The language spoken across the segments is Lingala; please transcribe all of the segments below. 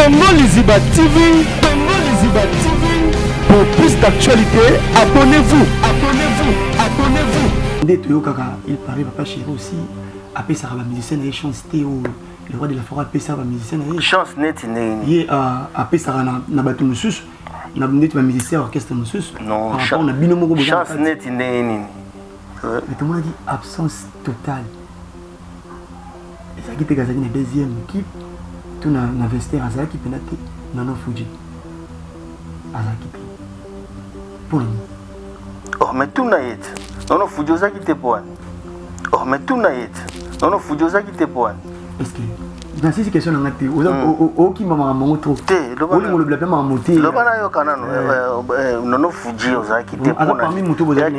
Congo Liziba TV, Congo Liziba TV. Pour plus d'actualité, abonnez-vous, abonnez-vous, abonnez-vous. Dès Toyo Kaka, il parlait papa chéri aussi. Après ça, la musicienne a chance Théo, le roi de la forêt. Après ça, la musicienne a chance net né. Yé après ça, na bateau musus, na net ma musicien orchestre musus. Non, chance net né. Mais tout le monde a dit absence totale. Et ça qui était gazé la deuxième équipe. Tout na investir à ça qui peut nater non Fuji à ça qui pour lui. Oh mais tout naït non Fuji ça qui te point. Oh mais tout naït non Fuji ça qui te point. Est-ce que dans ces questions on a été au qui m'a maman trop le blabla m'a monté le bana yo kana non Fuji ça qui te point. Alors parmi moto vous avez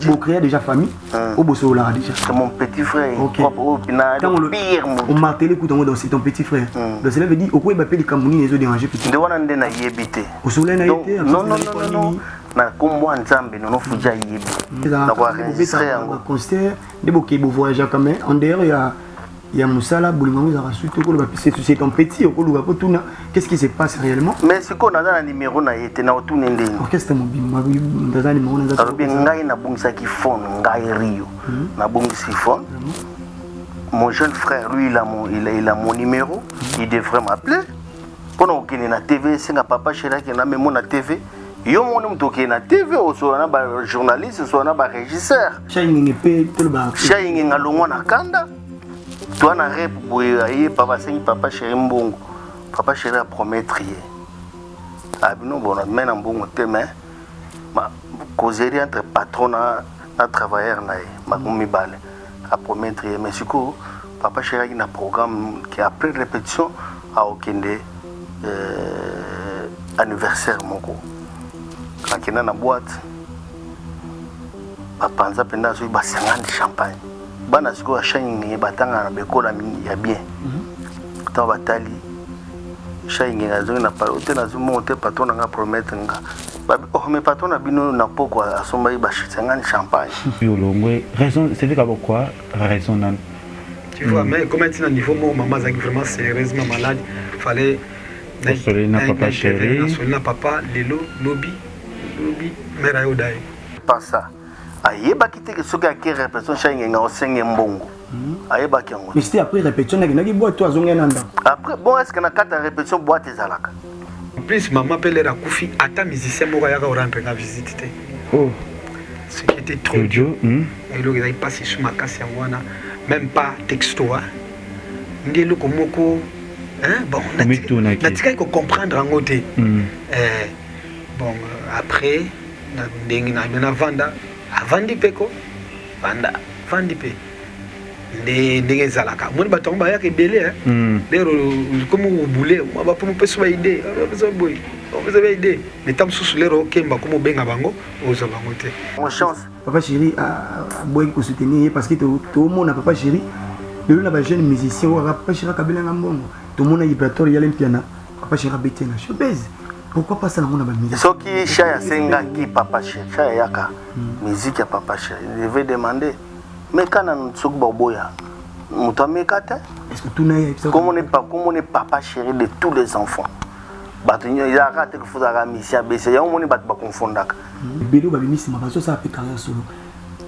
vous créer déjà famille au bosso là déjà. C'est mon petit frère au final pire on m'a télé écoute on c'est ton petit frère. Donc cela veut dire au quoi il m'appelle les Camerounais les autres déranger petit. De wana ndena yebité. Au soleil na été non na kombo nzambe non Fuji yebi. Na kwa enregistrer yango concert de boké bo voyager quand même en derrière il y a Moussala, Boulimango, c'est ton petit, qu'est-ce qui se passe réellement? Mais ce qu'on a dans le numéro, on a été dans tout le monde. Qu'est-ce que tu as mon jeune frère, lui, il a mon numéro, il devrait m'appeler. Pendant qu'il est na TV, c'est un papa chéri qui a même na TV. Yo mon homme toqué na TV, soit un journaliste, soit un régisseur. Chaïng a l'ongwa na kanda. Toi, na rep boye papa sengi papa chéri mbongo. Papa chéri a promettre hier. Ah non bon on mène en bon thème ma causerie entre patron et travailleur na ma mi balle a promettre hier mais ce que papa chéri a un programme qui après répétition a okende anniversaire moko. Quand il na boîte papa nza penda so ba 50 champagne. Bana siko shayingi batanga na bekola ya bien. Tant batali shayingi ngazo na palote na zumonte patron nga promettre nga. Oh mais patron na bino na poko asomba ba 50 champagne. Yolongwe raison c'est fait pourquoi raison nan. Tu vois mais comme tu na niveau mon maman zaki vraiment sérieusement malade, fallait na papa chéri, na papa lelo lobby mera yodai. Pas ça. Ayeba kité que ce gars qui répétition chaque nga osenge mbongo. Ayeba kiango. Mais c'était après répétition na boîte toi zonga nanda. Après bon est-ce que na kata répétition boîte ezalaka. En plus maman appelait la Koufi ata musicien moko yaka rendre na visite té. Oh. Ce qui était trop dur. Et là il a passé sur ma casse wana même pas texto hein. Ngelo komoko hein bon na tika ko comprendre en côté. Bon après na ndengi na vanda avandi peko vandi pe ndenge zalaka moni bato ba yaka ebele lero comme obule ba po peso ba idée peso boy peso ba idée mais tam susu lero kemba comme benga bango oza bango te mon chance papa chéri a boy ko soutenir parce que tout monde a papa chéri le na ba jeune musicien ou papa chéri kabela ngambongo tout monde a vibratoire ya lempiana papa chéri betena showbiz. Pourquoi pas ça dans la musique? Ce qui chaya senga qui papa chéri chaya yaka musique ya papa chéri je vais demander mais quand on sok boboya mutamekata est-ce que tout naïe comme on est papa chéri de tous les enfants batunyo ya rate que faut ara mission bese ya on bat ba confondaka belo ba bimisi ma baso ça fait carrière solo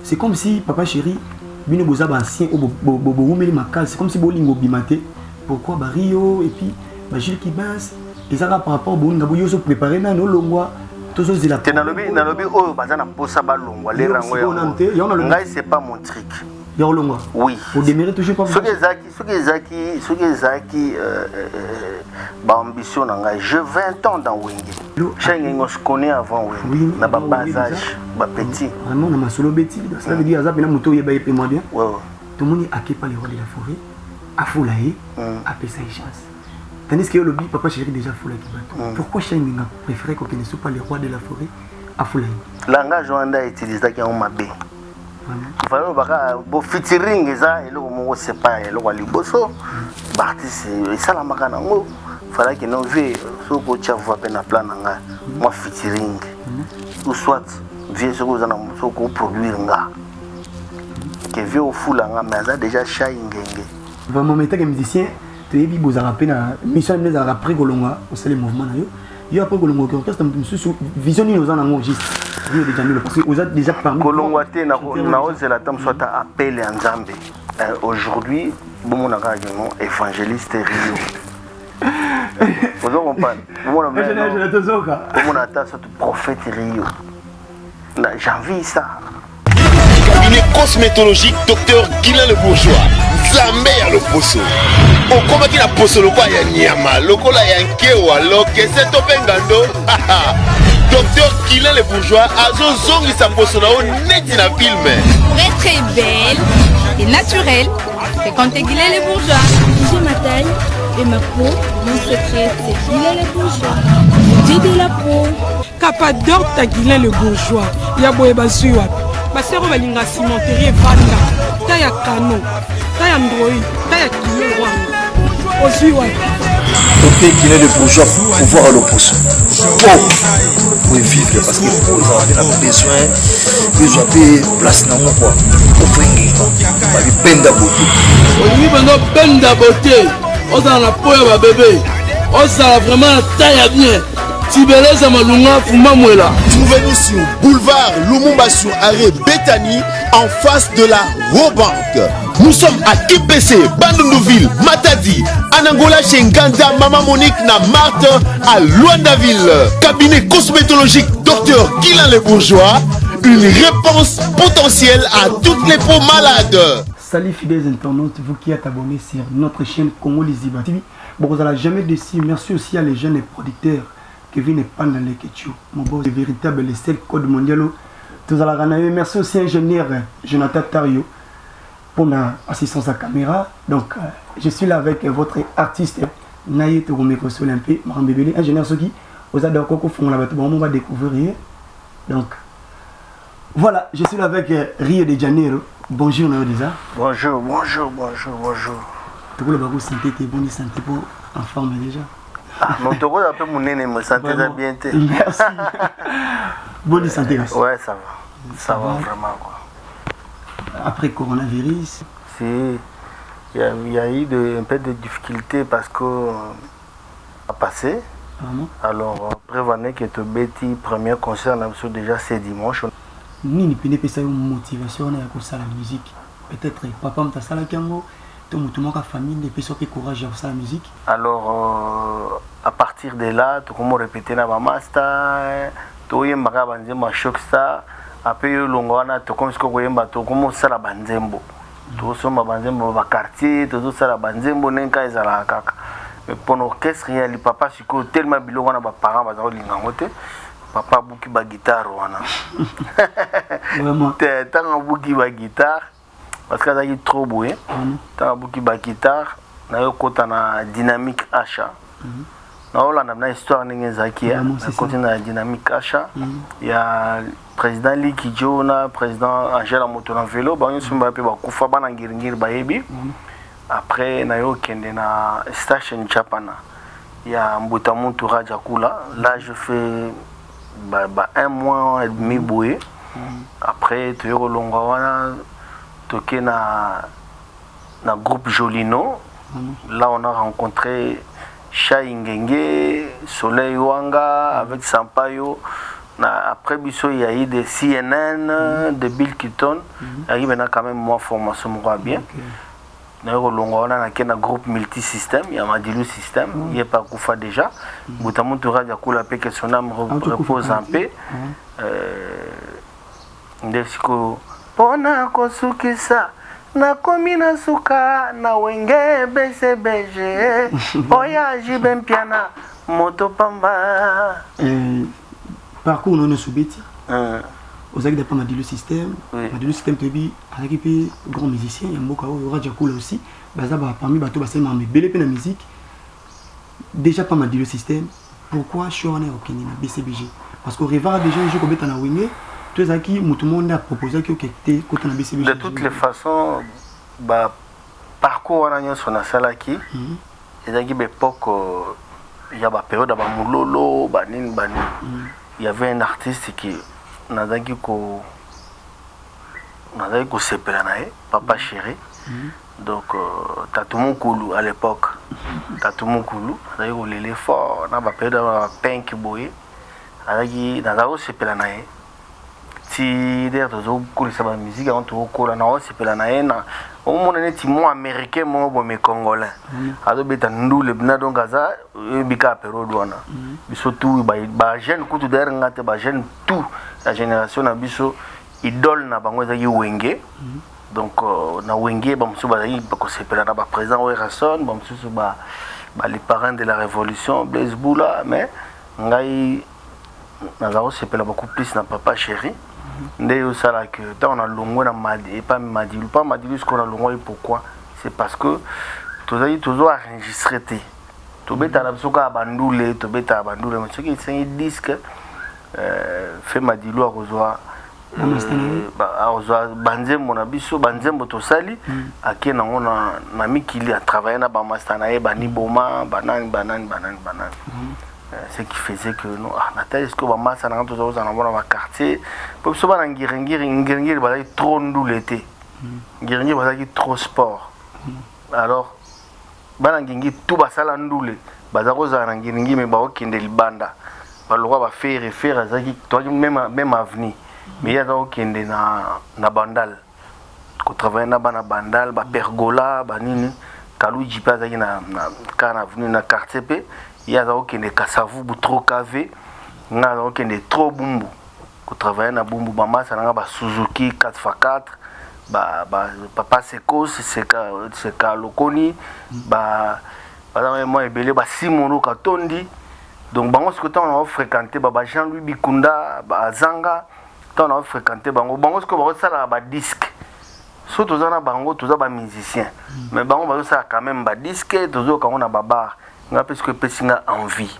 c'est comme si papa chéri bino boza ba ancien au boumeli makal c'est comme si bolingo bimate pourquoi ba Rio et puis ba Gilles qui basse. Et ça par rapport au bon gabu se préparer na no longwa tout ça c'est la na lobi oh bazana posa ba longwa les rango ya ngai c'est pas mon truc ya longwa oui pour démarrer toujours pas ce que zaki ba ambition ngai je 20 ans dans Wenge chengi on se connaît avant Wenge na ba bas âge ba petit vraiment na masolo beti ça veut dire azap na moto yeba yepé moi bien ouais tout le monde a qui pas les rois de la forêt a foulaye a pesa chance. Tandis que le papa chéri déjà foulé qui bateau. Pourquoi Chaïminga préférait qu'on ne soit pas les rois de la forêt à foulé? Langage on a utilisé qui en mabé. Voilà baka bo featuring ça et le mot c'est pas le wali bosso. Baptiste et ça la makana ngo. Fallait que nous vie so ko tia voix na plan nga. Moi featuring. Ou soit vie so ko zana so ko produire nga. Que vie au foulanga mais ça déjà Chaïngenge. Vraiment méta que musicien toyebi bozala pe na mission nde ezalaka après kolonga osala mouvement na yo yo après kolonga orchestre moto mosusu vision nini oza nango juste Rio de Janeiro parce que oza déjà parmi kolongwa te na ozela ta mosu ata appel ya nzambe aujourd'hui bomonaka no évangéliste Rio ozo comprendre bomona ata soto prophète Rio j'envie ça. Cabinet cosmétologique Dr Guilain le Bourgeois. Zambé ya le poso. Okomaki na poso lokwa ya nyama, lokola ya nkewa, lokese to pengando. Dr Guilain le Bourgeois azo zongi sa poso na o neti na film. Pour être très belle et naturelle, fréquentez Guilain le Bourgeois. J'ai ma taille et ma peau, mon secret c'est Guilain le Bourgeois. J'ai de la peau. Capador ta Guilain le Bourgeois. Ya boye basui wapi. Basero balinga cimenterie vanda. Ta ya kano. Ta ya ndroi. Ta ya kilo wanga. Osui wapi. Dr Guilain le Bourgeois pour voir le poisson. Pour vivre parce que vous avez besoin de place dans mon quoi. Pour finir. Bali benda beauté. Oui, benda beauté. On a la peau ya bébé. On a vraiment taille bien. Tibeleza malunga fuma mwela. Trouvez-nous sur boulevard Lumumba sur arrêt Bethany en face de la Robank. Nous sommes à IPC, Bandundouville, Matadi, Anangola chez Nganda, Maman Monique na Marthe à Luandaville. Cabinet cosmétologique Dr Guilain le Bourgeois. Une réponse potentielle à toutes les peaux malades. Salut fidèles internautes, vous qui êtes abonnés sur notre chaîne Congo Liziba TV. Bon, vous n'allez jamais déçu. Merci aussi à les jeunes et producteurs. Kevin n'est pas dans les Ketchou. Mon beau, c'est véritable, le seul code mondial. Merci aussi à l'ingénieur Jonathan Tario pour ma assistance à caméra. Donc, je suis là avec votre artiste Naye Toromeko Solimpe, Marambébélé, ingénieur Soki. Aux Adakoko font la bataille. On va découvrir. Donc, voilà, je suis là avec Rio de Janeiro. Bonjour, Nayo déjà. Bonjour. Tout le monde santé, t'es bonne santé pour en forme déjà. Non, tu vois un peu mon nez, me santé bien. Merci. Bonne santé. Ouais, ça va. Ça va vraiment quoi. Après coronavirus. Il y a eu un peu de difficultés parce que a passé. Alors, prévenez que tu bêtis premier concert déjà c'est dimanche. Ni ne peut pas une motivation à la musique. Peut-être papa m'a ça la kango. Tout le monde a famille ne peut pas courage à la musique. Alors à partir de là, tu commences à répéter na master, tu y maka banzembo shock star, après longwana tu commences à la banzembo. Tu soma banzembo ba quartier, tu ça la banzembo nenka ezala kaka. Mais pour l'orchestre, il y a le papa siko tellement biloko na ba parents bazao lingangote. Papa buki ba guitare wana. Vraiment. Tant buki ba guitare parce que ça est trop beau. Tant buki ba guitare, na yo kota na dynamique achat. Na ola na histoire ninge zaki ya. Continue na dynamique achat. Il y a président Liki Jona, président Angela Moto na vélo, ba nyonso mba pe ba kufa bana ngiringiri ba yebi. Après na yo kende na station Chapana. Il y a Mbuta Muntu Raja Kula. Là je fais un mois et demi boué. Après tu es au Longwana, tu es na groupe Jolino. Là on a rencontré Chai Ngenge, Soleil Wanga avec Sampaio. Après biso il y a eu des CNN, de Bill Keaton. Il y a quand même moi formation moi bien. On a un groupe multisystème, il y a Madilu système, il n'y a pas Koufa déjà. Boutamoun Toura Diakoula Pe que son âme repose en paix. Ndesiko Pona Kosukisa, na komina suka, na wenge BCBG, Oya Jibem Piana, Moto Pamba. Parcours non soubeti. Aux actes de Madilu système, Madilu système tu avec des grands musiciens, il y a beaucoup de Radio Cool aussi. Parmi les bateaux, mais belle peine la musique. Déjà pas Madilu système. Pourquoi je suis en Kenya BCBG? Parce qu'au revoir déjà je suis comme Wingé. Tout ça qui tout le monde a proposé que tu côté BCBG. De toutes les façons, parcours on a eu sur la salle qui. Et à l'époque, il y a une période à Moulolo, Banin. Il y avait un artiste qui nazaki ko sepela nae papa chéri Donc Tatou Moukoulou à l'époque. Tatou Moukoulou, d'ailleurs il est fort, on a pas de pink boy. Alors il n'a aussi pelanaé. Si d'ailleurs toujours cool ça va musique on tout cool on a aussi pelanaé na. Au monde est timo américain moi bon mais congolais. Alors beta ndou le bna donc aza bika pero douana. Biso tout ba jeune kutu d'ailleurs ngate ba jeune tout la génération na biso idole na bango za Wenge. Donc na Wenge ba musu ba yi ba ko sepela na ba président Werason ba musu ba les parents de la révolution Blaise Boula mais ngai nazao sepela beaucoup plus na papa chéri ndé yo sala que tant on a longo na madi et pas madilu ce qu'on a longo et pourquoi c'est parce que toujours enregistré to beta la soka bandule to beta bandule mais ce qui c'est un disque fait madilu a rejoindre banzembo na biso banzembo tosali ake nango na mikili a travaillé na bamastana ye bani boma banani ce qui faisait que nous natali ce que bamasa na to za na bona ba quartier pour so bana ngirengiri ba trop ndulete ngirengiri ba trop sport alors bana ngingi tout basala ndule baza ko za na ngirengiri me ba okende libanda ba lokwa ba faire azaki to même avenir mais il y a donc na bandal ko travailler na bana bandal ba pergola ba nini kalu jipa zaki na kana avenue na quartier pe il y a donc ne kasavu bu trop cavé na donc ne trop bumbu ko travailler na bumbu ba masa na ba Suzuki 4x4 ba papa Seko c'est lokoni ba moi ebele ba Simono Katondi donc bango ce que on a fréquenté ba Jean-Louis Bikunda ba Zanga on a fréquenté bango ce que ba sala ba disque surtout on a bango tous ba musicien mais bango ba ça quand même ba disque toujours quand on a ba bar nga parce que pesinga envie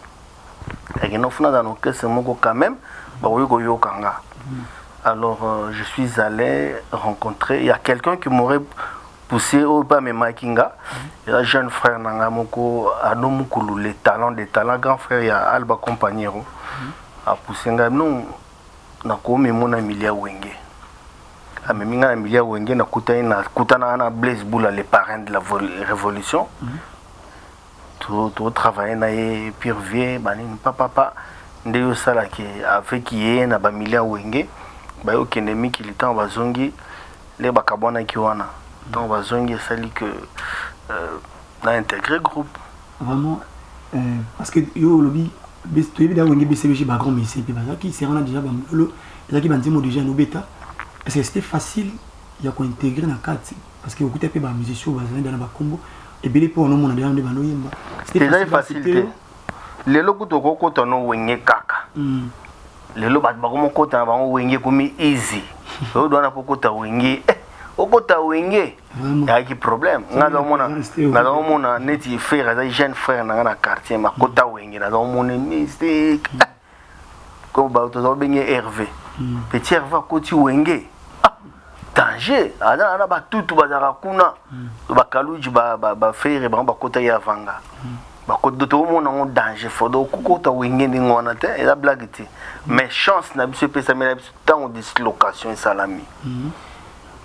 et non funa dans nos caisses moko quand même ba yo kanga alors je suis allé rencontrer il y a quelqu'un qui m'aurait poussé au pas mes makinga il y a un jeune frère nanga moko Anomukulu les talents grand frère il y a Alba Compagnero a poussé nga non na ko memona Emilia Wenge a meminga Emilia Wenge na kutana na Blaise Boula les parrains de la révolution tout travailler na ye pire vie bani papa ndeyo sala ke avec ye na ba Emilia Wenge ba yo kendemi ki litan bazongi les bakabona ki wana donc bazongi sali que na intégré groupe vraiment parce que yo lobby tu es bien Wenge BCBG ba grand messie pe ba qui sera déjà ba molo là qui bandimo déjà no beta est-ce que c'était facile ya ko intégrer na cadre parce que okuta pe ba musicien ba zana dans ba combo et beli pour no mona déjà de ba no yemba c'était facile lelo kuto kokota no Wenge kaka lelo bat ba ko kota na bango Wenge komi easy do na kokota Wenge okota Wenge ya ki problème ngalo mona neti frère za jeune frère na quartier ma kota Wenge na mona mistake ko ba to zo benye Hervé petit Hervé koti Wenge danger ana ba tutu bazaka kuna ba kaluji ba frère ba kota ya vanga ba kota to mona on danger fodo kota Wenge ni ngona te et la blague te mais chance na biso pesa mais tant dislocation salami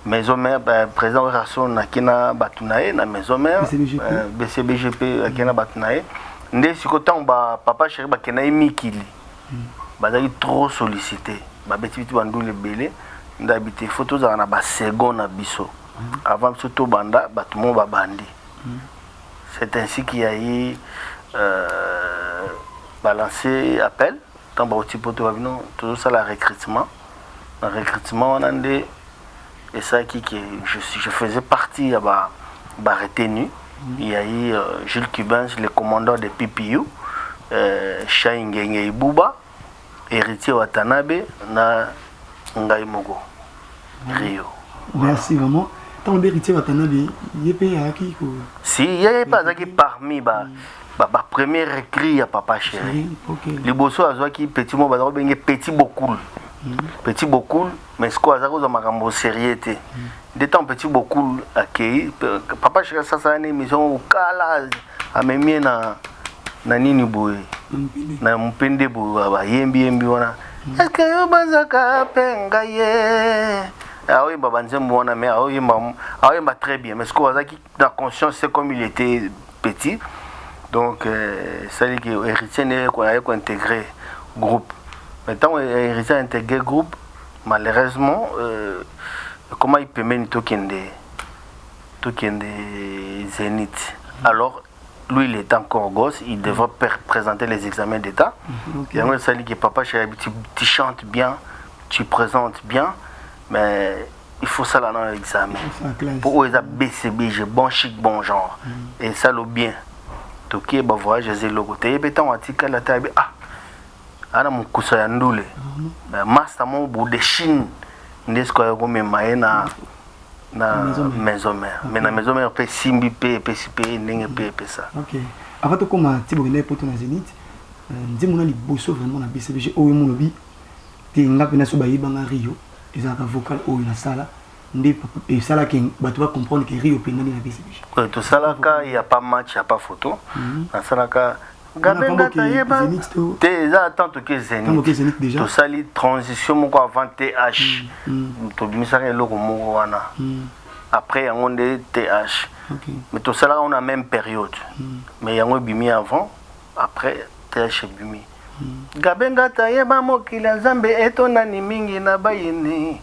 maison mère président Rason akina batunae na maison mère BCBGP akina batunae ndé sikotan ba papa chéri ba kena mikili bazali trop sollicité ba beti bandule belé ndabité photos na ba second na biso avant surtout banda batumo ba bandi c'est ainsi qu'il y a eu balancé appel tant ba otipoto ba bino toujours ça la recrutement on a ndé et ça qui je faisais partie à ba retenu il y a eu Jules Cubans le commandant de PPU Shaingenge Ibuba héritier Watanabe na Ngai Mogo Rio merci vraiment tant héritier Watanabe yepé aki ko si yé pas aki parmi ba premier écrit à papa chéri liboso azwaki petit mo ba bengi petit beaucoup petit beaucoup mais ce qu'on a aux makambo sérieux té de temps petit beaucoup accueilli papa chéri ça une émission au kala amemie na nini boy na mpende boy ba yembi wana est-ce que yo bazaka penga ye aoyemba banzembo wana mais aoyemba très bien mais ce qu'on a dans conscience c'est comme il était petit donc ça dit que héritier n'est quoi intégrer groupe maintenant héritier intégré groupe malheureusement comment il peut mener tout kende Zénith alors lui il est encore gosse il devrait présenter les examens d'état et on ça dit que papa chéri tu chantes bien tu présentes bien mais il faut ça là dans l'examen pour eux ça BCBG bon chic bon genre et ça le bien toki ba voyage les le côté et béton article la taille ana mukusa ya ndule master mon bout de Chine ndesko ya comme maena na maison mère mais na maison mère pe simbi pe ndenge pe ça OK avant de comment tibogene poto na Zénith ndimona liboso vraiment na BCBG oyo monobi te ngapi na so bayiba nga Rio ezaka vocal oyo na sala ndé et sala ki bato va comprendre que Rio pendani na BCBG to sala ka il y a pas match il y a pas photo na sala ka Gabenga tayeba te za tant que Zénith déjà to sali transition moko avant TH to bimisaka eloko moko wana après on est TH mais to sala on a même période mais yango bimi avant après TH bimi Gabenga tayeba mokila Nzambe etonani mingi na bayini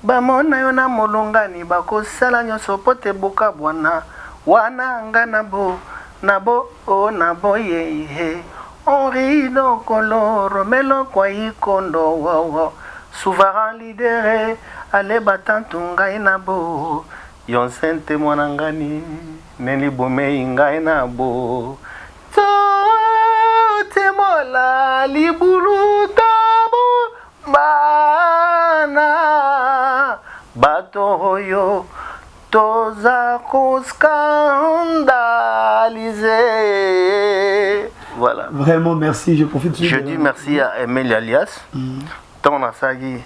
bamona yo na molongani bakosala nyonso pote boka bwana wana ngana bo nabo ye Henri no coloro melo kwa ikondo wo souverain leader ale batantu ngai nabo yonsente mwanangani neli bomei ngai nabo temola libulu tabo bana batoyo toza scandalisé. Voilà. Vraiment merci, je profite. Je dis merci à Emile Alias. Ton asagi.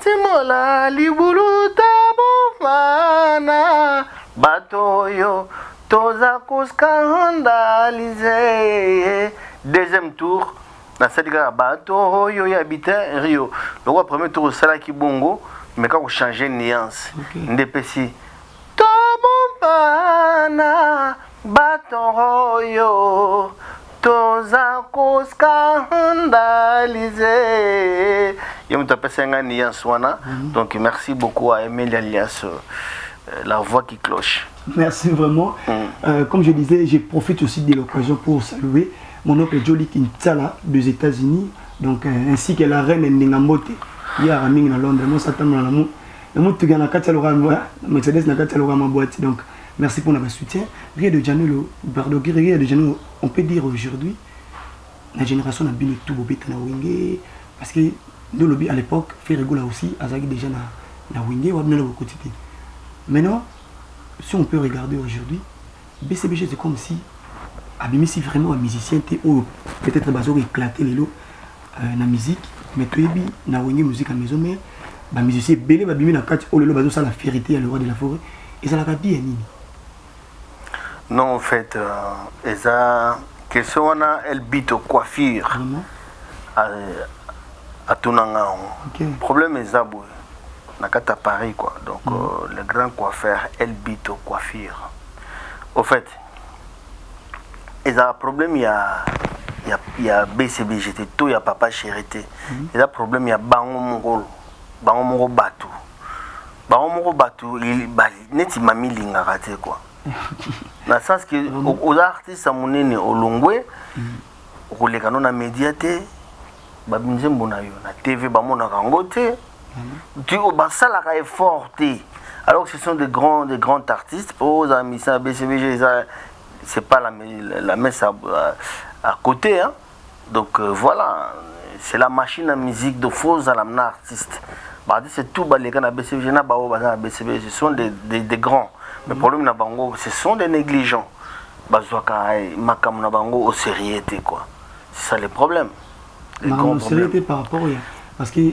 Timola libulu tabofana batoyo toza scandalisé. Deuxième tour. Na sadika batoyo y habitait Rio. Le premier tour sala ki bongo. Mais quand vous changez nuance, ndepesi tobombana batoroyo toza scandalisé. Il me appelle ça nuance wana. Donc merci beaucoup à Emile Alias, la voix qui cloche. Merci vraiment. Comme je disais, je profite aussi de l'occasion pour saluer mon oncle Joli Kintala des États-Unis, donc ainsi que la reine Ndengambote. Il y a un ami à Londres, moi ça tombe dans l'amour. Le monde qui a la Mercedes n'a qu'à ma boîte. Donc merci pour notre soutien. Rio de Janeiro, on peut dire aujourd'hui, la génération a bien tout beau na wingé parce que nous lobby à l'époque, Ferregola aussi, Azagi déjà na wingé ou abnelo quotidien. Maintenant, si on peut regarder aujourd'hui, BCBG c'est comme si Abimi si vraiment un musicien était peut-être bazo éclater les lots na musique. Mais tu es na wenge musique à maison mais ba musicien belé ba bimi na kati o lelo bazo ça la vérité à le roi de la forêt et ça la bien nini. Non en fait eza question wana elle bite au coiffure à tunanga problème eza boy na kata Paris quoi donc le grand coiffeur elle bite au coiffure au fait eza problème il y a BCBG tout il y a papa chérité il y a problème il y a bango mongolo batou il neti mami linga raté quoi dans le sens que aux artistes à monene olongwe okoleka na médiaté babinze mbona yo na TV bamona kangote tu obasala ka effort alors que ce sont des grands artistes pour aux amis ça BCBG c'est pas la messe à côté hein. Donc voilà c'est la machine à musique de faux à l'amna artiste bah c'est tout les gars na BCBG na bao na BCBG ce sont des grands mais problème na bango ce sont des négligents bazwaka makam na bango au sérieuxité quoi c'est ça le problème les grands problèmes par rapport parce que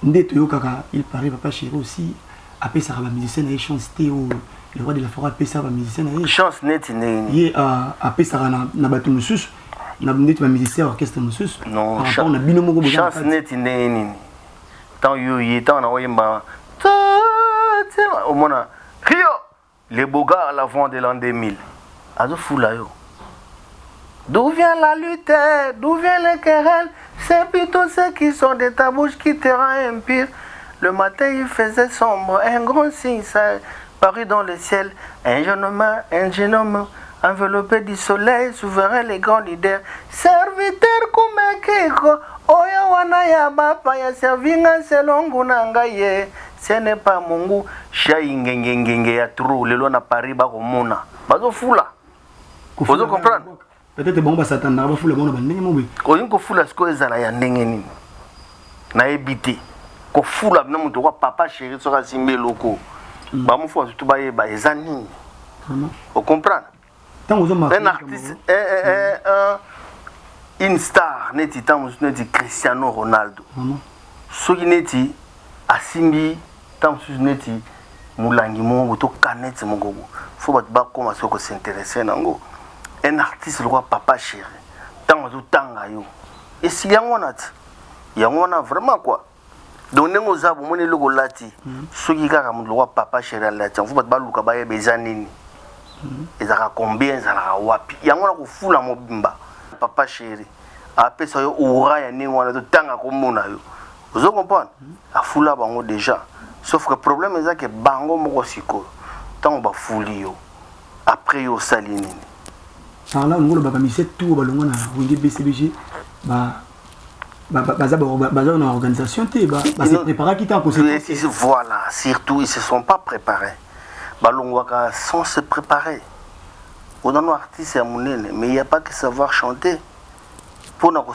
ndeto yo kaka il paraît papa chéri aussi après ça va musicien na chance ou le roi de la forêt après ça va musicien na chance net né après ça na batu mususu na ndeto ba musicien orchestre mususu non chance net né tant yoye tant na oyemba au mona Rio les beaux gars à l'avant de l'an 2000 azo fula yo. D'où vient la lutte, d'où vient les querelles, c'est plutôt ceux qui sont de ta bouche qui te rend impur. Le matin il faisait sombre, un grand signe ça parut dans le ciel, un jeune homme enveloppé du soleil, souverain les grands leaders, serviteur comme Kiko, oya wana ya bapa ya servinga selongu nangaye, ce n'est pas Mungu, shaingengengenge ya trou, lelo na Paris ba komona, bazo fula. Vous comprenez? Peut-être bon, Satan n'a pas fou le monde. Quand on fout ce que ça a n'engeni, n'a évité. Quand fout la nom de papa chéri sera simé locaux. Bah mon frère tout bailler bah les années. Vous comprenez? Un artiste, une star, n'est-il tant n'est-il Cristiano Ronaldo. Ce qui n'est-il Asimbi, tant n'est-il Moulangi mon auto canette mon gogo. Faut pas commencer à s'intéresser nango. Un artiste le roi papa chéri tant au tanga yo et si yangona vraiment quoi donc nengo za bo moni logo lati soki kaka mu le roi papa chéri lati faut pas luka ba yebeza nini ezaka combien ezaka wapi yangona ko fula mobimba papa chéri apesa yo aura ya ningwana to tanga ko mona yo vous comprenez a fula bango déjà sauf que problème est que bango moko siko tant ba fuli yo après yo salini. Par là, on a mis cette tour, on a BCBG, une organisation, c'est préparé qui t'a posé. Voilà, surtout, ils ne se sont pas préparés. Sans se préparer. On a un artiste, mais il n'y a pas que savoir chanter. Pour nous, il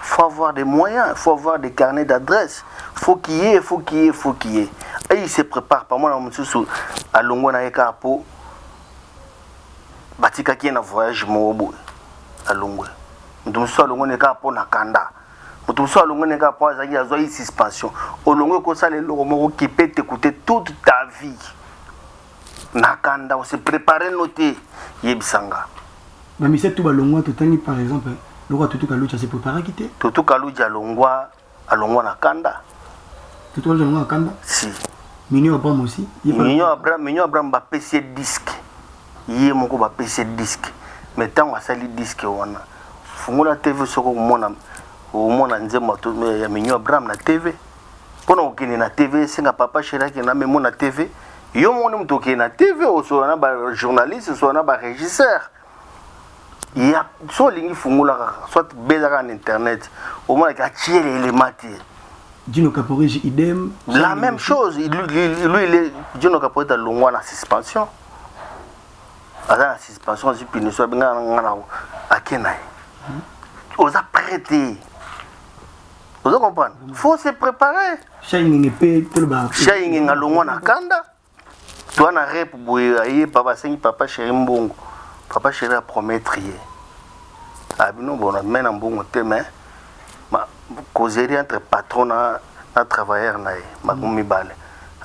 faut avoir des moyens, il faut avoir des carnets d'adresses. Faut qu'il y ait. Et il se prépare. Par moi, à Longona et Kapo. Batika qui est en voyage mobo à Longwe. Nous sommes à Longwe pour Nakanda. Nous sommes à Longwe pour une suspension. Au Longwe, comme ça, les logos qui peut t'écouter toute ta vie. Nakanda, on s'est préparé noter Yebisanga. Mais c'est tout à Longwe, tout à par exemple, le roi Tutu Kaloucha s'est préparé à quitter. Tutu Kaloucha à Longwe Nakanda. Tutu Kaloucha à Longwe Nakanda? Si. Mignon Abraham aussi. Mignon Abraham va PC disque. Yé mon ko PC disque mais tant on a sali disque wana fungola TV soko mona nzema to ya Mignon Abraham na TV pona okene na TV singa papa chéri ki na memo na TV yo mona mtoke na TV o so na ba journaliste so na ba régisseur ya so lingi fungola soit bezaka en internet au moins ka tirer les matières Dino Caporé idem la même chose lui il est Dino Caporé dans longwa na suspension. La suspension si puis soit bien à Kenai. On a prêté. Vous comprenez? Il faut se préparer. Shining épée, tout le bas. Shining à Longwana Kanda. Toi, na rep boye papa sengi papa chéri mbongo. Papa chéri a promettre. Ah non bon on mène en bon thème ma causerie entre patron et travailleur na ma gomi bale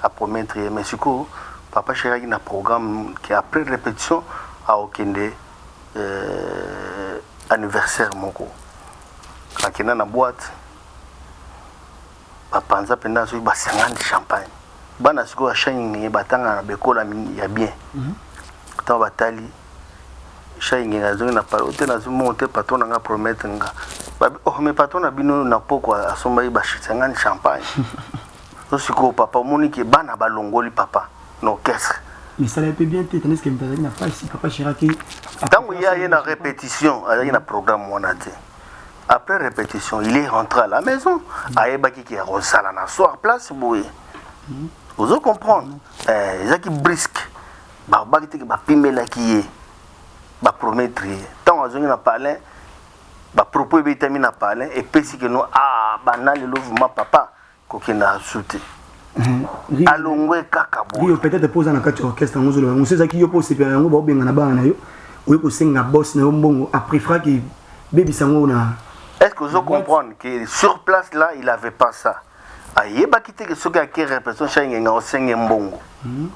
a promettre mais siko papa chéri a un programme qui après répétition a Okende anniversaire moko quand il y a une boîte papa nza penda so ba 50 champagne bana siko a changi batanga na bekola ya bien to batali changi na zona pa hôtel na monter patron nga promettre nga oh mais patron na bino na poko asomba ba 50 champagne so siko papa monique bana balongoli papa no qu'est-ce. Mais ça l'a peu bien été, tandis que n'a pas ici, papa Chiraki. Tant qu'il y a une répétition, il y a un programme monate. Après répétition, il est rentré à la maison. Aïbaki qui est rosal à la soir place, vous vous comprenez? Les gens qui brisquent, barbaki qui va pimer la qui est, va promettre. Tant qu'ils ont parlé, va proposer vitamine à parler, et puis si que nous, banal le mouvement papa, qu'on a sauté. Alongwe kakabo Rio peut-être poser dans quatre orchestre on sait qui yo pose pe yango ba benga na bana yo oyo ko senga boss na mbongo après fra ki baby sango na. Est-ce que vous comprenez que sur place là il avait pas ça ayeba kité que ce gars qui répétition changenga o senga mbongo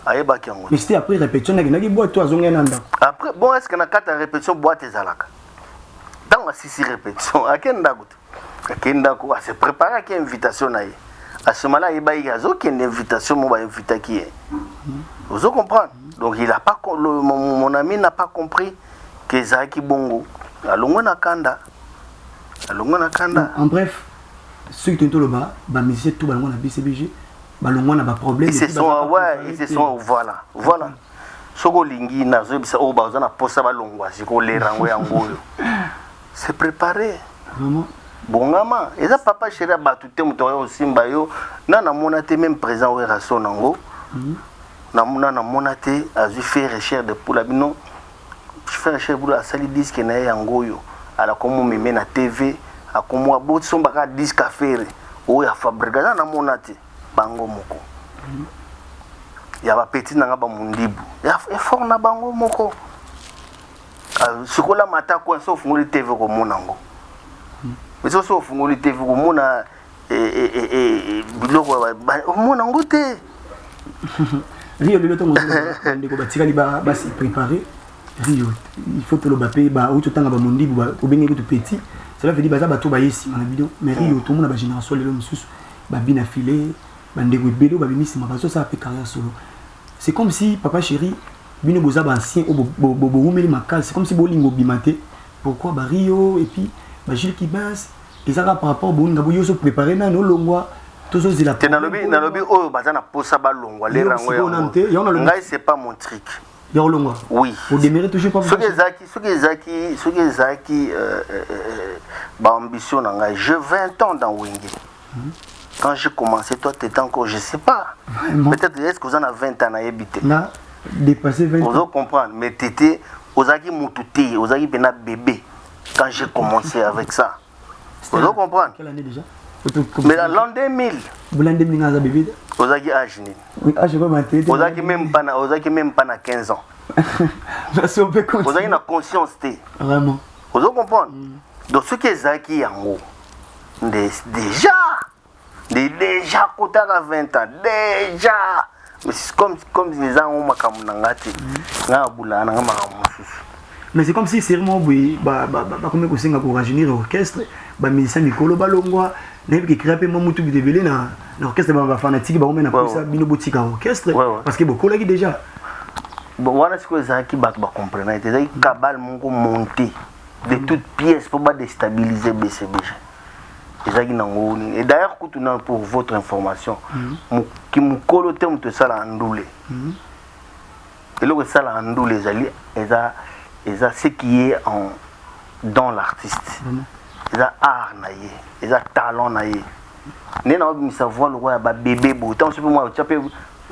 ayeba ki yango mais c'était après répétition na ki boîte toi zonga nanda après bon est-ce que na kata répétition boîte ezalaka dans la six répétition akenda gout akendako ase préparé ki invitation na ye à ce moment-là il y a une invitation mon invité qui est vous comprendre donc il a pas mon ami n'a pas compris que Zaki Bongo alongo na kanda en bref ceux qui le bas ba musicien tout balongo na BCBG balongo na ba problème ils se sont voilà soko lingi na zo bisa o baza na posa balongwa siko lerango yango c'est préparé vraiment bongama eza papa chéri batute mutoyo osimba yo na mona te même présent au raso nango na mona te azu faire recherche de pour la bino faire recherche pour la sali disque na yango yo ala komo meme na TV akomo abot somba ka disque affaire o ya fabrica na mona te bango moko ya ba petit nanga ba mundibu ya effort na bango moko sikola matako so fungoli TV ko monango mais so fungoli TV ko mona biloko monango te Rio le temps ndeko batikali ba se préparer Rio il faut que le bapé ba ou tout temps ba mundibu ba obengi tout petit cela veut dire baza bato ba yesi na vidéo mais Rio tout monde ba génération le mususu ba bina filé ba ndeko belo ba bimisi ma baso ça fait carrière solo. C'est comme si papa chéri bino boza ba ancien o bo makal c'est comme si bolingo bimate pourquoi ba Rio et puis ba Gilles qui basse et ça par rapport bo nga bo yo se préparer na no longwa tous os la na lobi o baza na posa ba longwa les rango ya ngai c'est pas mon truc ya longwa oui au démarrer toujours pas ce que zaki ba ambition na ngai je 20 ans dans Wenge. Quand j'ai commencé, toi, tu étais encore, je ne sais pas. Peut-être est-ce que vous en avez 20 ans à habiter. Là, dépassé 20 ans. Vous comprendre, mais tu étais, vous avez moutouté, vous avez un bébé. Quand j'ai commencé avec ça. Vous comprendre. Quelle année déjà? Mais l'an 2000. Vous l'an 2000, vous avez bébé? Vous avez âge. Oui, âge, vous avez même pas 15 ans. Vous avez une conscience. Vraiment. Vous comprendre. Donc, ce qui est Zaki Yango, déjà côté à 20 ans déjà mais c'est comme les gens ont makamnangati nga bula na mais c'est comme si sérieusement oui ba comme ko senga ko rajeunir l'orchestre ba musicien mikolo balongwa na bi créer pe mamutu bi debele na l'orchestre ba fanatique ba omena pour ça bino botika orchestre parce que beaucoup là déjà bon voilà ce que ça qui ba comprendre c'est kabal mongo monter de toutes pièces pour pas déstabiliser BCBG. Et d'ailleurs, pour votre information, qui me colle au de ça la andoulé. Et là, ça la andoulé, ce qui est dans l'artiste. Ils ont art naïe, ils ont talent naïe. Né na obi savoir le roi ba bébé beau. Tant que moi, tu peux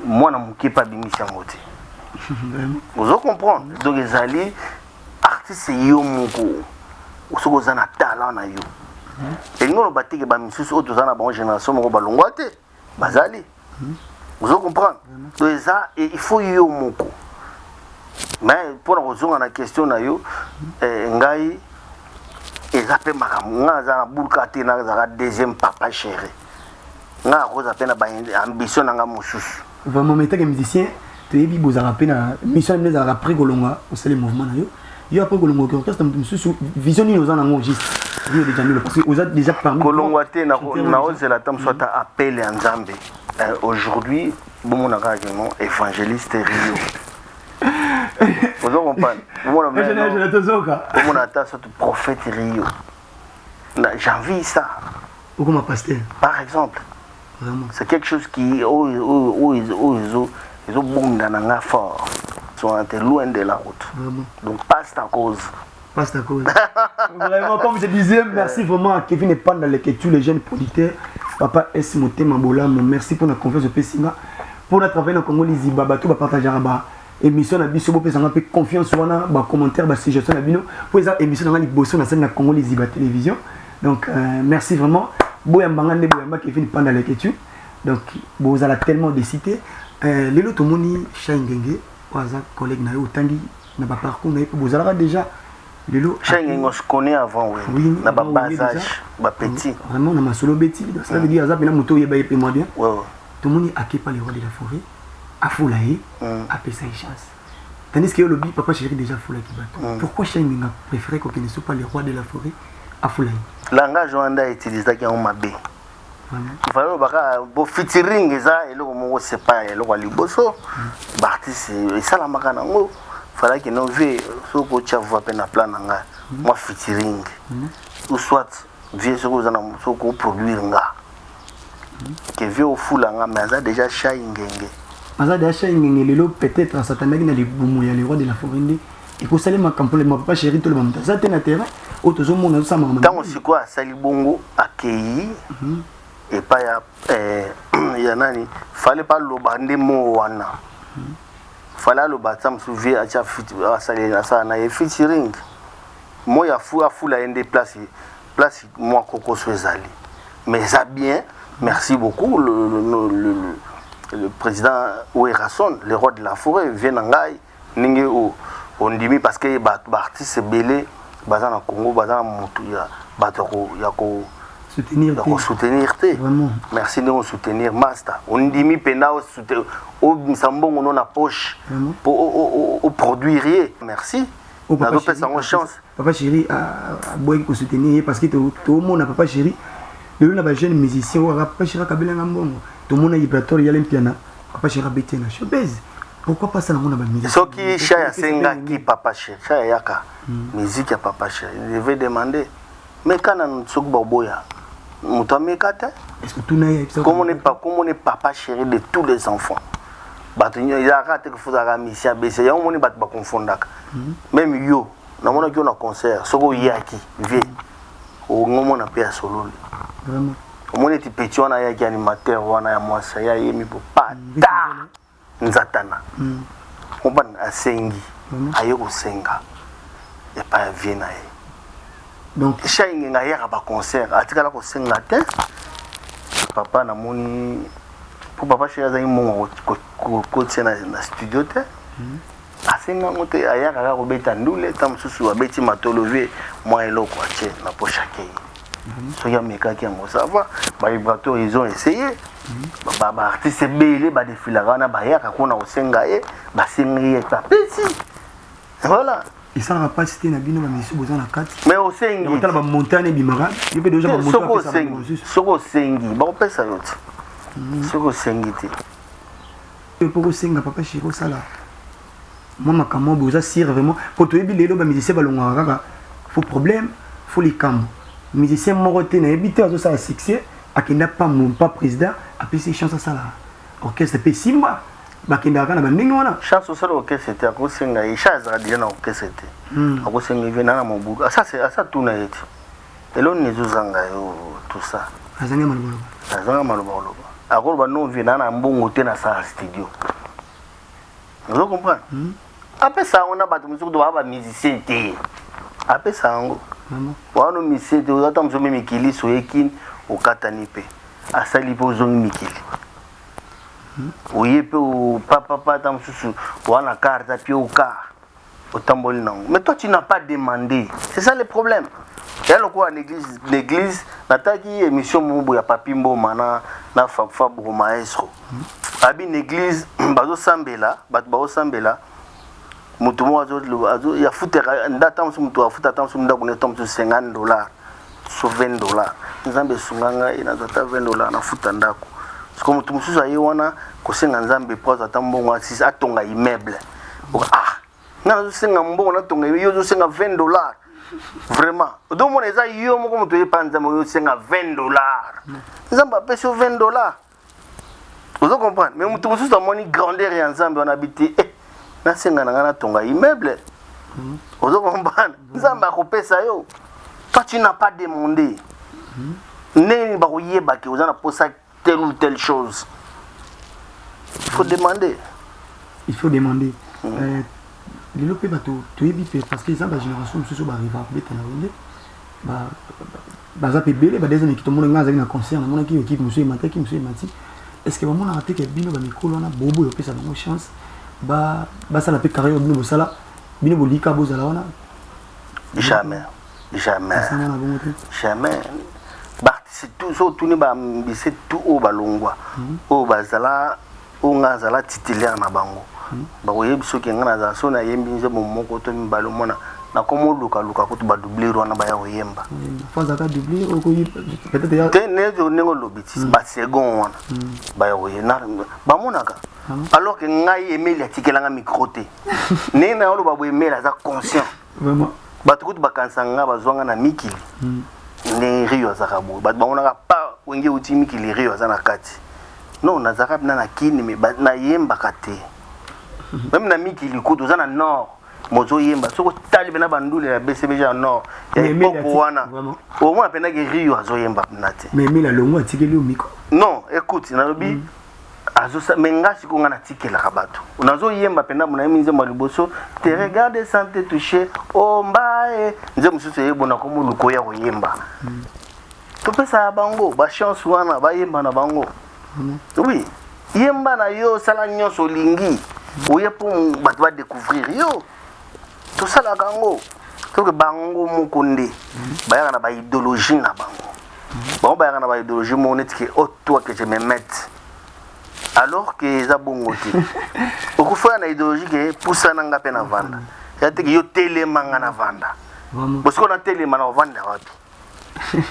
moi na muké pas bimi sangote. Vous comprenez? Donc les alliés artistes yo moko. Oso ko zana talent na yo. Et nous, on bâtit que les autres dans la bonne génération, on va l'ongouater. Bazali. Vous comprenez? Donc, ça, il faut y avoir. Mais pour la raison, on a question, Ngaï, ils appellent ma boulkate, na deuxième papa chéri. Nga rose appelle ambition na moussous. Vraiment, mais les musiciens, tu es dit, vous avez appelé mission de après Golonga, au sein des mouvements. Il y a pas Golonga, orchestre, vision nous en avons juste. Parce que vous êtes déjà parmi Kolongwate na la tam soit appelé en Zambie. Aujourd'hui, bon mon évangéliste Rio. Vous comprenez? Mon atta soit prophète Rio. J'ai envie ça. Ou comme un pasteur. Par exemple. Vraiment. C'est quelque chose qui ils ont bon dans un fort. Ils sont loin de la route. Vraiment. Donc passe ta cause. Passe ta cause. Vraiment, comme je disais, merci vraiment à Kevin et Pan dans l'écriture, les jeunes producteurs. Papa S. Moté Mambola, merci pour la confiance au Pessinga. Pour notre travail dans le Congo, les Zimbabwe, tout va partager à émission na biso bo pesa ngape confiance wana ba commentaire ba suggestion na bino pour esa émission na liboso na scène na Congo les Zimbabwe télévision. Donc merci vraiment. Boya mbangande boya mba Kevin Pan dans l'écriture. Donc vous allez tellement de citer lelo tomoni Shangenge waza collègue na yo tangi na ba parcours na vous allez déjà Shangenge on se connaît avant oui na ba bas âge ba petit vraiment na masolo beti donc ça veut dire azap na moto yeba yepe moi bien ouais tout le monde a pas les rois de la forêt à Foulaye à Pessa et chance tandis que le lobby papa chéri déjà Foulaye qui bat pourquoi Shangenge a préféré qu'on ne soit pas les rois de la forêt afulai langage wanda utilisé qui en mabé il fallait baka bo featuring eza eloko moko c'est pas eloko liboso artiste et ça la makana ngo fallait que nous vie soko tia voix pe na plan nga moi featuring ou soit vie soko za na soko produire nga que vie au fula nga mais ça déjà chai ngenge aza déjà chai ngenge lelo peut-être satanaki na libumu ya le roi de la forêt et ko sali makampo le papa chéri to le mamta ça na terrain auto mona ça mama tant aussi quoi sali bongo accueilli et pas ya nani fallait pas le bande mo wana fallait le batam souvier a cha fit sali na ça na featuring moi ya fou la ende place moi koko swezali mais ça bien merci beaucoup le président Ouerason le roi de la forêt vient ngai ninge on dit parce que artiste belé bazana na Congo bazana mutu ya batoko ya ko soutenir te merci de nous soutenir master on dit pena au misambongo non na poche pour au produire merci na do pesa en chance papa chéri a boy ko soutenir parce que tout monde papa chéri le na ba jeune musicien ou papa chéri kabila ngambongo tout monde vibratoire ya l'impiana papa chéri betena showbiz. Pourquoi pas ça dans mon musique? Ce qui chaya senga qui papa chéri, chaya yaka musique ya papa chéri. Il devait demander. Mais quand on se boboya, muto mekate. Est-ce que tout n'est pas comme on est papa chéri de tous les enfants. Batunyo il a raté que faut la mission BC. Ya on est bat ba confondaka. Même yo, na mona ki on a concert, soko yaki, vie. O ngomo na pe solo. Vraiment. On est petit on a yaki animateur wana ya mwasa ya yemi po pata. Nzatana on ban asengi ayeko senga et pas viena donc chaingi nga yaka ba concert atikala ko senga te papa na moni pour papa chez azai mo ko tsena na studio te asenga mote ayaka ka ko beta ndule tam susu abeti matolover moi eloko ache na poche akei so ya meka ki ngo ça va ba vibrateur ils ont essayé ba artiste belé ba défilara na ba yaka kona osenga ba sengi pa petit voilà ils sont pas cité na bino ba monsieur boza na kati mais osengi on tala ba montagne bimara il peut déjà ba montagne soko sengi ba opesa yote soko sengi te pour osenga papa chiro sala moi makamo boza sir vraiment pour to yebi lelo ba musicien ba longa kaka faut problème faut les cam musicien moroté na ebité azo ça succès akenda pas mon pas président après ces chances ça là orchestre pe simba bakenda kana ba ndingi wana chance ça orchestre c'était à cause senga et chance radio na orchestre c'était à cause senga vena na mobuga ça c'est ça tout na yeti elo nezuzanga yo tout ça azanga malobolo akolo ba non vena na mbongo te na sa studio vous comprenez après ça on a battu musique doit ba musicien te après ça ngo wana musicien te ota mzomi mikili soyekin okatani pe asali po zongi mikili oye pe o papa tam susu wana carte puis au car otamboli nango mais toi tu n'as pas demandé c'est ça le problème et alors quoi l'église nataki émission mubu ya papi mboma na fabro maestro abi l'église bazo sambela mutu mo azo ya futera ndata mutu afuta tam sumda kuna tam $50 sur $20 nzambe sunganga inazata $20 na futa ndako siko mutu mususu aye wana kosenga nzambe pose atambongo asisi atonga immeuble na zo senga mbongo na tonga yo zo senga $20 vraiment do mona eza yo moko mutu yepanza mo yo senga $20 nzambe apesi $20 vous comprenez mais mutu mususu amoni grandeur ya nzambe wana habité na senga na ngana tonga immeuble vous comprenez nzambe akopesa yo. Toi, tu n'as pas demandé. Il telle ou telle chose. Il faut demander. Il faut demander. Parce que la génération qui arrive à concert, est-ce que vraiment on a raté que Bino va micro là, Bobo et ça donne chance. Ça la fait carrière Bino Sala, Bino Bolika Bozala. Jamais. C'est tout ça, tout c'est tout au balongwa. Au bazala, au ngazala titulaire na bango. Ba oyebi soki ngana za so na yembi nze mo moko to mi balomona na komo luka kutu ba doubler wana ba ya oyemba faza ka doubler peut-être ya te nezo nengo lobiti ba second wana ba ya oyena ba monaka alors que ngai Emile atikelanga micro te ne na olo ba bo Emile aza conscient vraiment ba tukutu ba kansanga ba zwanga na mikili ne rio za kabo ba monaka pa wenge uti mikili rio za na kati non na zakap na kini me na yemba kate même na mikili kutu za na nord mozo yemba soko tali bena bandule ya BCBG en nord ya popo wana au moins pena que rio azo yemba nate mais la longo atikeli au micro non écoute na lobi azo menga siko ngana tikela kabato unazo yemba pena muna minze maliboso te regarde sans te toucher oh mbae nze mususu yebona ko muluko ya ko yemba to pesa bango ba chance wana ba yemba na bango oui yemba na yo sala nyonso lingi oye pour bato ba découvrir yo tout ça la gango to que bango mukunde bayaka na ba idéologie na bango bon bayaka na ba idéologie monete que oh toi que je me mette alors que za bongo te okufa na idéologie que poussa na ngape na vanda ya te que yo telema nga na vanda parce qu'on a telema na vanda wapi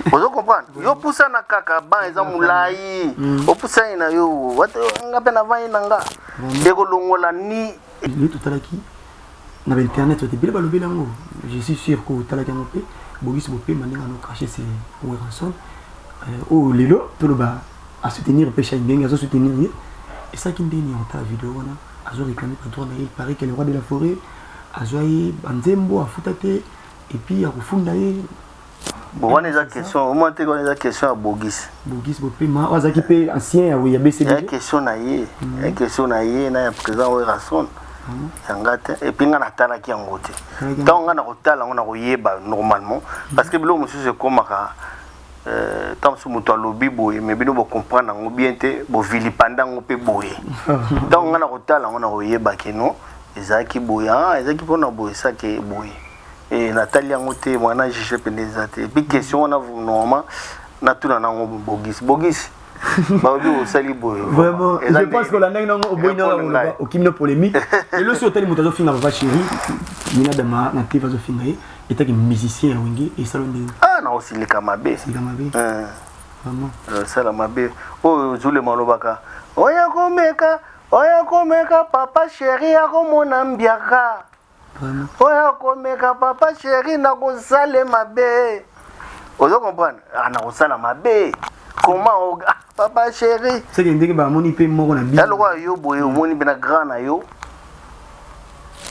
vous comprenez yo poussa na kaka ba eza mulai o poussa na yo wate ngape na vanda nanga eko longola ni tout à qui na internet tu bien balobi lango je suis sûr que tout à qui ngopé Bogis Bopé maninga no cacher c'est Weranson oh lelo tout le bas à soutenir pêche bien à soutenir et ça qui me dit en ta vidéo wana azo réclamer patron il paraît que le roi de la forêt azoye banzembo afutate et puis à refunda ye bon on a question au moins on a question à Bogis Bopé ma azaki pe ancien oui ya BCB il y a question na ye na président Weranson yangate et puis ngana tala ki yangote tant ngana kotala ngana koyeba normalement parce que bilo mususu komaka tant sous muto lobi boye mais bino bo comprendre ngo bien te bo vilipanda ngo pe boye tant ngana kotala ngana koyeba keno ezaki boye ezaki pona boye ça ke boye et Nathalie ngote mwana jije pendezate et puis question on a normalement na tuna na ngo Bogis Baobi au sali boy. Vraiment, je pense que la nègre au boy na au kimno polémique. Et le sur tel mutazo finga va chéri. Mina dama na TV zo finga et ta musicien wingi et salon de. Ah na aussi le kamabe. C'est kamabe. Vraiment. Ça la mabe. Oh zule malobaka. Oya komeka papa chéri ako mona mbiaka. Vraiment. Oya komeka papa chéri na ko sale mabe. Ozo comprendre? Ah na ko sala mabe. Comment papa chéri c'est que ndenge ba moni pe moko na bi alors yo boye moni bena grand na yo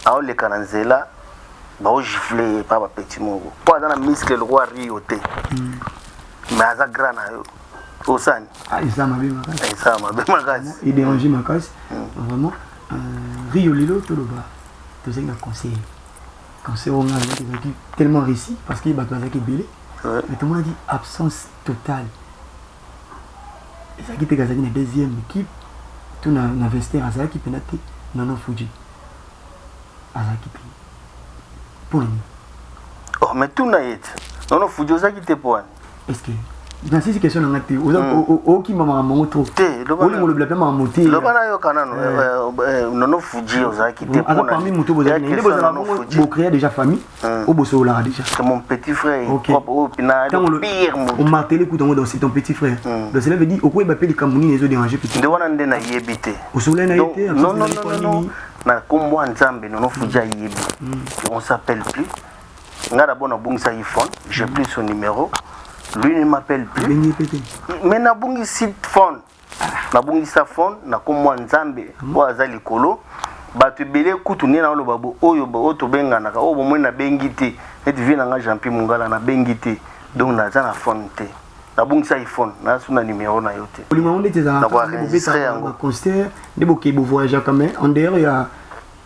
aho le kananzela ba o gifler papa petit moko po azana muscle le roi rio te mais aza grand na yo osani ça m'a bien makasi il dérange makasi vraiment rio lilo to loba to zenga conseil on a tellement réussi parce qu'il bat avec belé mais tout le monde a dit absence totale. Ça qui était gazé la deuxième équipe, tout na vestiaire à ça qui pénate non Fuji. À ça qui pour lui. Oh mais tout na yet. Non Fuji ça qui te point. Est-ce que dans ces questions on a été au qui m'a montré. Le blabla m'a monté. Le bana yo kana non Fuji ça qui te point. Parmi moto vous créer déjà famille au bosso là déjà. C'est mon petit frère propre au pina pire mon. On m'a télé coup dans c'est ton petit frère. Donc cela veut dire au quoi il m'appelle Camerounais les autres déranger petit. De wana ndena yebité. Au soleil na été non na kombo nzambe non Fuji yebi. On s'appelle plus. Ngara bona bungisa iPhone, j'ai plus son numéro. Lui ne m'appelle plus. Mais na bungi site phone. Na bungi sa phone na kombo nzambe po azali kolo. Bato belé kutu ni na lo babo oyo to benga na o bomwe na bengité et vient nga Jean-Pierre Mungala na bengité donc na za na phone té na bungisa iPhone na suna numéro na yote oli monde te za na concert de boké bo voyage quand même en derrière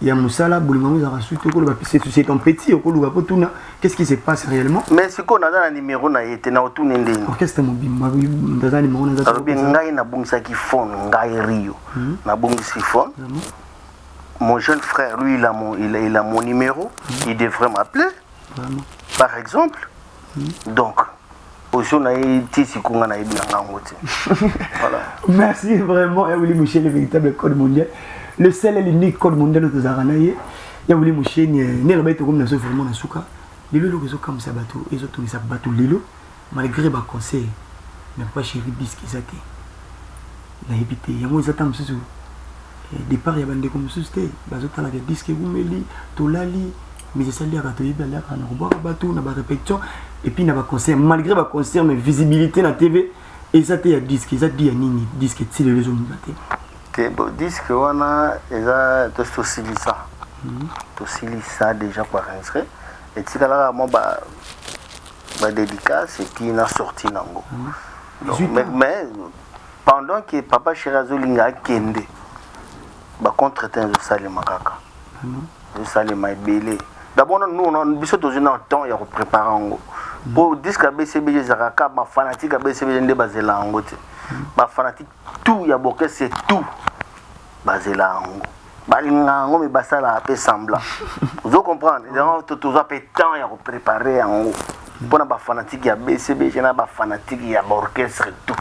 il y a Moussala bolingo za rasuto ko ba c'est ton petit ko luga ko tuna qu'est-ce qui se passe réellement mais c'est qu'on a dans numéro na yete na otune ndeni orchestre mobimba ndazani maona za to ngai na bungisa ki phone ngai Rio na bungisa phone. Mon jeune frère, lui, il a mon numéro. Il devrait m'appeler. Par exemple. Donc, merci vraiment, Willy Michel, le véritable code mondial. Le seul et l'unique code mondial de Zaranaye. ya voulu mon chien ne la baito comme na so vraiment na suka lelo lo ko comme ça bateau et autres ça bateau lelo malgré ba conseil n'a pas chéri disque zate na habité ya mo zata msusu départ ya bande comme susté bazota la disque gumeli tolali mais c'est ça là bateau yeba là kana ko ba bateau na ba répétition et puis na ba concert malgré ba concert mais visibilité na TV et ça ya disque ça dit ya nini disque ti le zo mbaté te bo disque wana eza to silisa to silisa déjà pour enregistrer et tika là moi ba dédicace et puis na sorti nango mais pendant que papa Chirazo linga kende ba contre-temps de salima kaka de salima belé d'abord nous on biso dans un temps ya préparer ngo pour disque BCBG zakaka ba fanatique BCBG nde bazela ngo te ba fanatique tout ya boke c'est tout bazela ngo balinga ngo me basala peu semblant vous comprenez donc tout ça peut temps ya préparer ngo pour ba fanatique ya BCBG na ba fanatique ya orchestre tout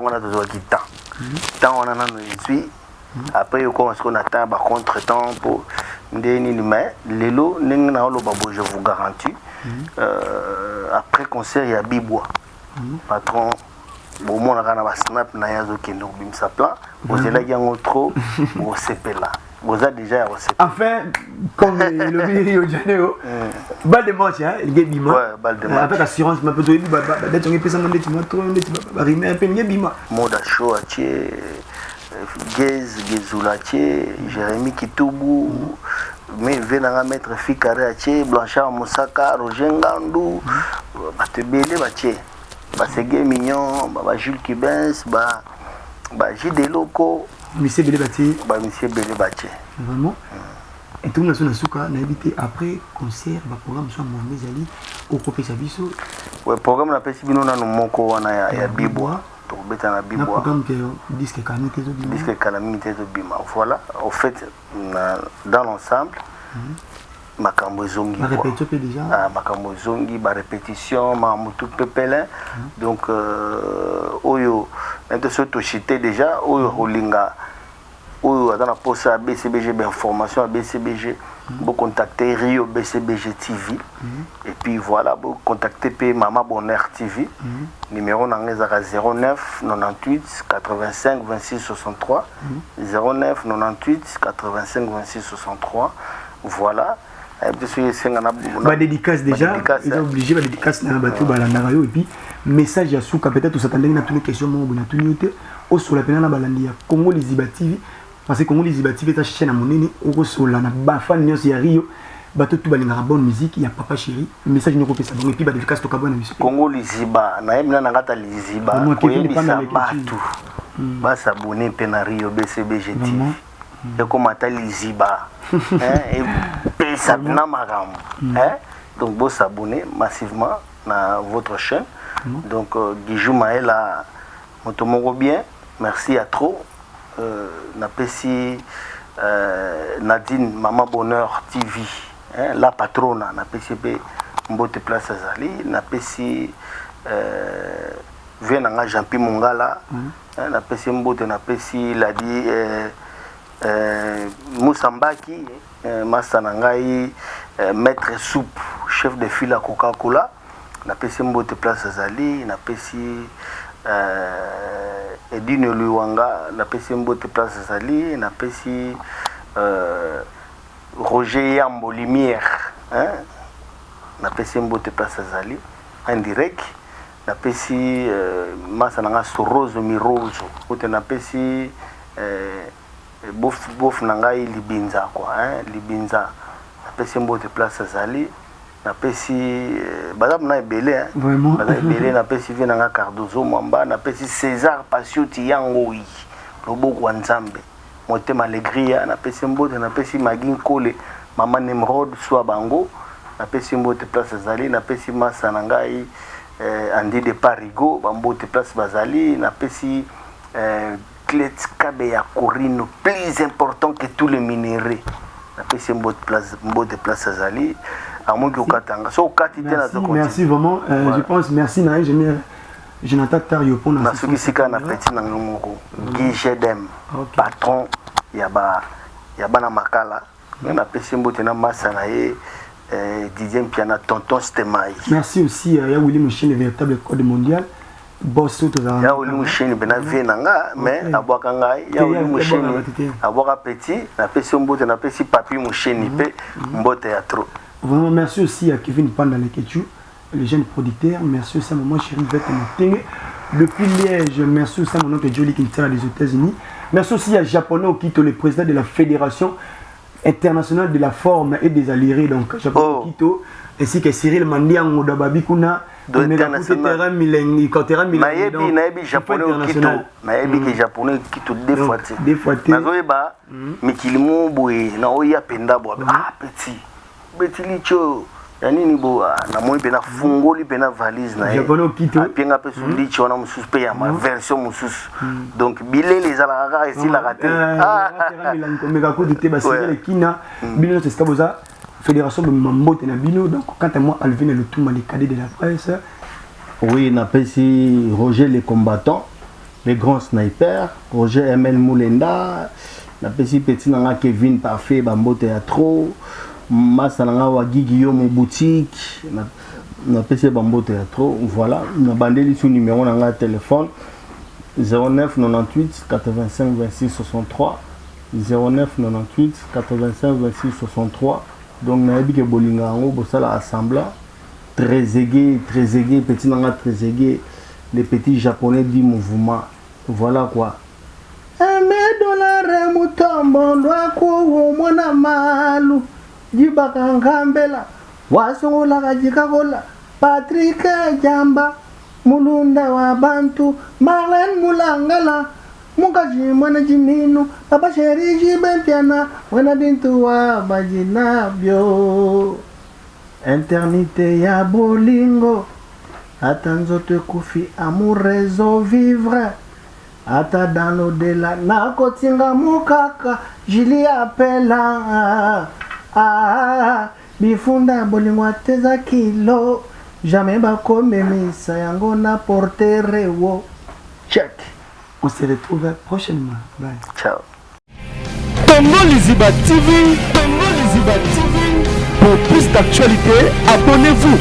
on a toujours du temps. Tant on en a suis après on ce qu'on attend par contre-temps pour mais lelo n'engna lo babo je vous garantis après concert il y a Bibois patron bon mon na ba snap na yazo kendo bim sa plan vous là il y a trop au CP là vous a déjà au CP enfin comme le Rio de Janeiro balle de match hein il bima ouais balle de match avec assurance ma peut d'être on peut ça demander tu trop ba rimer un peu bima moda show atie Gezulache, Jérémy Kitubu, mais venant mettre Fikare atie, Blanchard Moussaka, Roger Ngandou, Batebele batie, Basege Mignon, Jules Kibens, J.D. Loco, Monsieur Belé batie, Monsieur Belé batie. Vraiment. Et tout le monde a souka, on a habité après concert, programme soit Mohamed Zali, au Copé Sabiso. Ouais, programme la Pessibino na Moko, on a Bibois. Na programme que disque calamité de bima. Disque calamité de bima. Voilà, au fait dans l'ensemble makambo zongi. Ma répétition déjà. Ah makambo zongi, ba répétition, ma mutu pepelin. Donc oyo maintenant to chité déjà oyo holinga oyo dans la poste à BCBG d'information à BCBG. Vous contactez Rio BCBG TV et puis voilà vous contactez P Maman Bonheur TV numéro 09 98 85 26 63 09 98 85 26 63 voilà bah dédicace déjà ils sont obligés bah dédicace na bateau balanda yo et puis message ya souka peut-être tout s'attendait na toutes les questions mon na tout yote au sur la pena na balandi ya Congo les Iba TV parce que Congo les Iba TV ta chaîne à monene au sur la na ba fan nyos ya Rio bateau tout balinga bonne musique il y a papa chéri message ne copie ça bon et puis bah dédicace to kabona musique Congo les Iba na yemna na ngata les Iba ko yebisa batou ba s'abonner pe na Rio BCBG TV et comment ta les Iba et ça na magam donc vous s'abonner massivement à votre chaîne donc Guijou Maëla motomoko bien merci à trop na pesi Nadine Maman Bonheur TV la patrona na PCP Mbote Place Azali na pesi venanga Jean-Pi Mongala na pesi Mbote na pesi Ladi Moussambaki Massa Nangai maître soupe chef de file à Coca-Cola na pesi Mbote Place Azali na pesi Edine Luwanga na pesi Mbote Place Azali na pesi Roger Yambo Lumière na pesi Mbote Place Azali en direct na pesi Massa Nanga Sorozo Mirozo ote na pesi bof nangai libinza quoi libinza na pesi Mbote Place Azali na pesi bazam na ebele vraiment bazam ebele na pesi vina nga Cardozo Mwamba na pesi César Pasioti Yangoyi loboko wa Nzambe motema alegria na pesi Mbote na pesi Magin Kole Mama Nemrod swa bango na pesi Mbote Place Azali na pesi Massa nangai Andi de Parigo Mbote Place Bazali na pesi Clet Kabe ya Corino plus important que tous les minéraux na pesi Mbote Place Azali à mon Katanga so katite na zo merci vraiment je pense merci na ingénieur Jonathan Tario pour na soki sika na petit na ngomoko Guy Jedem patron ya ba na makala On a payé mbote na Masanaye, Didier Piana, Tonton Stemai. Merci aussi à Willy Mouchen, le véritable code mondial. Boss tout ça. Ya Willy Mouchen, ben a venanga, mais à Boakangai, ya Willy Mouchen, à Boaka Petit, na payé mbote, na payé papi Mouchen, pe mbote ya trop. Vraiment, merci aussi à Kevin Panda Lekechu, le jeune producteur. Merci aussi à maman chérie Vette Mouting. Depuis Liège, merci aussi à mon oncle Jolie Quintana des États-Unis. Merci aussi à Japonais Okito, le président de la Fédération internationale de la forme et des allérés. Donc, Japonais Okito, ainsi que Cyril Mandiang Modababi Kuna. Donc, international. Nayebi Japonais Okito. Nayebi Japonais Okito deux fois. Nazoeba, Mikilimu Boé, Naoya Penda Boa. Ah, petit licho. Yanini bo na moi pena fungoli pena valise na Japonais Okito. Pienga pe sulicho na mususu ya ma version mususu. Donc bilé les alara ici la raté. Mega ko dité ba c'est le kina bino c'est skaboza fédération de mambote na bino. Donc quant à moi Alvin le tout les cadets de la presse. Oui, na pesi Roger les combattants, les grands snipers, Roger ML Moulenda, na pesi petit na Kevin parfait bambote ya trop. Masalanga wa Guigui mon boutique na PC Bambote ya trop. Voilà, na bandeli sous numéro na téléphone 09 98 85 26 63 09 98 85 26 63. Donc na yebi ke bolinga ngo bosala assemblée très aigué petit na très aigué les petits japonais du mouvement. Voilà quoi. $1 mutombo ndwa ko mwana malu Jibakangambela, Wasongola Kajikagola, Patrick Jamba, Mulunda wa Bantu, Marlen Mulangala, Mukaji Manajimino, Papa Sheri Jibempiana, Wenabintu wa Bajinabio. Internité ya bolingo, Atanzo te kufi amour réseau vivre. Ata dans l'au-delà, na kotinga mukaka, Jili appela. Bifunda bolingwa teza kilo jamais bakomemisa yango na portere wo. Check. On se retrouve prochainement. Bye. Ciao. Tongo Liziba TV. Pour plus d'actualités, abonnez-vous.